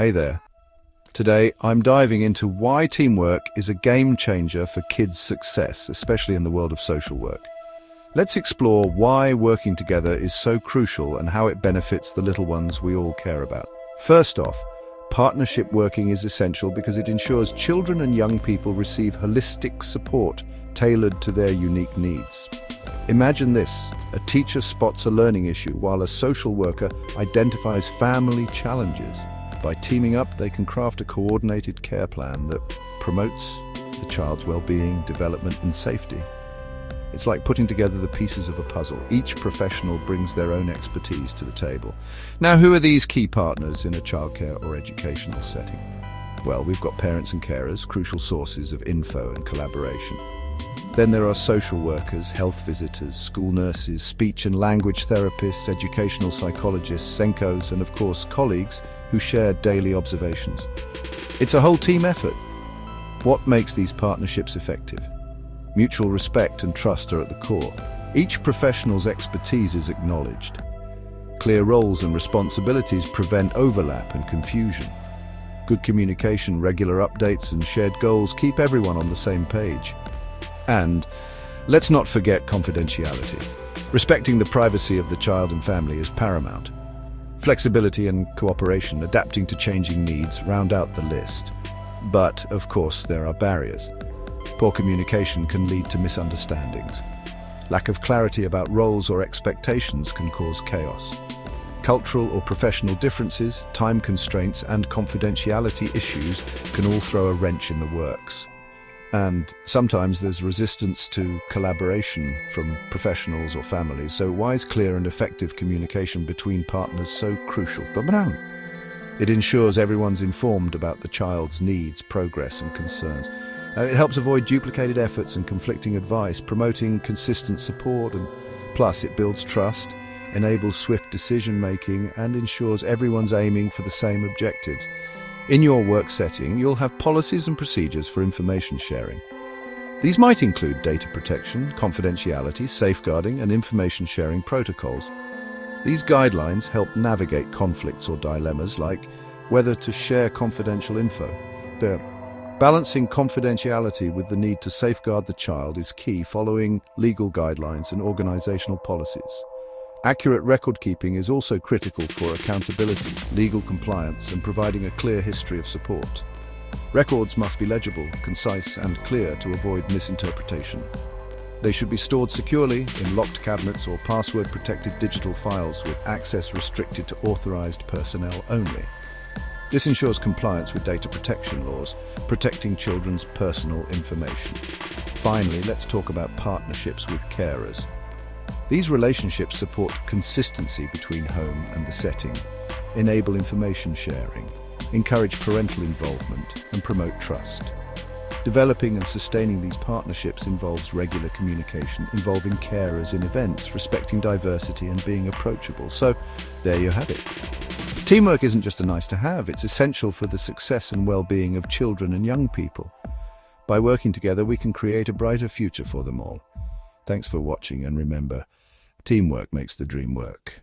Hey there. Today, I'm diving into why teamwork is a game changer for kids' success, especially in the world of social work. Let's explore why working together is so crucial and how it benefits the little ones we all care about. First off, partnership working is essential because it ensures children and young people receive holistic support tailored to their unique needs. Imagine this: a teacher spots a learning issue while a social worker identifies family challenges. By teaming up, they can craft a coordinated care plan that promotes the child's well-being, development, and safety. It's like putting together the pieces of a puzzle. Each professional brings their own expertise to the table. Now, who are these key partners in a childcare or educational setting? Well, we've got parents and carers, crucial sources of info and collaboration. Then there are social workers, health visitors, school nurses, speech and language therapists, educational psychologists, Senkos, and of course colleagues who share daily observations. It's a whole team effort. What makes these partnerships effective? Mutual respect and trust are at the core. Each professional's expertise is acknowledged. Clear roles and responsibilities prevent overlap and confusion. Good communication, regular updates, and shared goals keep everyone on the same page. And let's not forget confidentiality. Respecting the privacy of the child and family is paramount. Flexibility and cooperation, adapting to changing needs, round out the list. But, of course, there are barriers. Poor communication can lead to misunderstandings. Lack of clarity about roles or expectations can cause chaos. Cultural or professional differences, time constraints, and confidentiality issues can all throw a wrench in the works. And sometimes there's resistance to collaboration from professionals or families. So why is clear and effective communication between partners so crucial? It ensures everyone's informed about the child's needs, progress, and concerns. It helps avoid duplicated efforts and conflicting advice, promoting consistent support, and plus it builds trust, enables swift decision-making, and ensures everyone's aiming for the same objectives. In your work setting, you'll have policies and procedures for information sharing. These might include data protection, confidentiality, safeguarding, and information sharing protocols. These guidelines help navigate conflicts or dilemmas like whether to share confidential info. Balancing confidentiality with the need to safeguard the child is key, following legal guidelines and organizational policies. Accurate record-keeping is also critical for accountability, legal compliance, and providing a clear history of support. Records must be legible, concise, and clear to avoid misinterpretation. They should be stored securely in locked cabinets or password-protected digital files with access restricted to authorized personnel only. This ensures compliance with data protection laws, protecting children's personal information. Finally, let's talk about partnerships with carers. These relationships support consistency between home and the setting, enable information sharing, encourage parental involvement, and promote trust. Developing and sustaining these partnerships involves regular communication, involving carers in events, respecting diversity, and being approachable. So, there you have it. Teamwork isn't just a nice to have, it's essential for the success and well-being of children and young people. By working together, we can create a brighter future for them all. Thanks for watching, and remember, teamwork makes the dream work.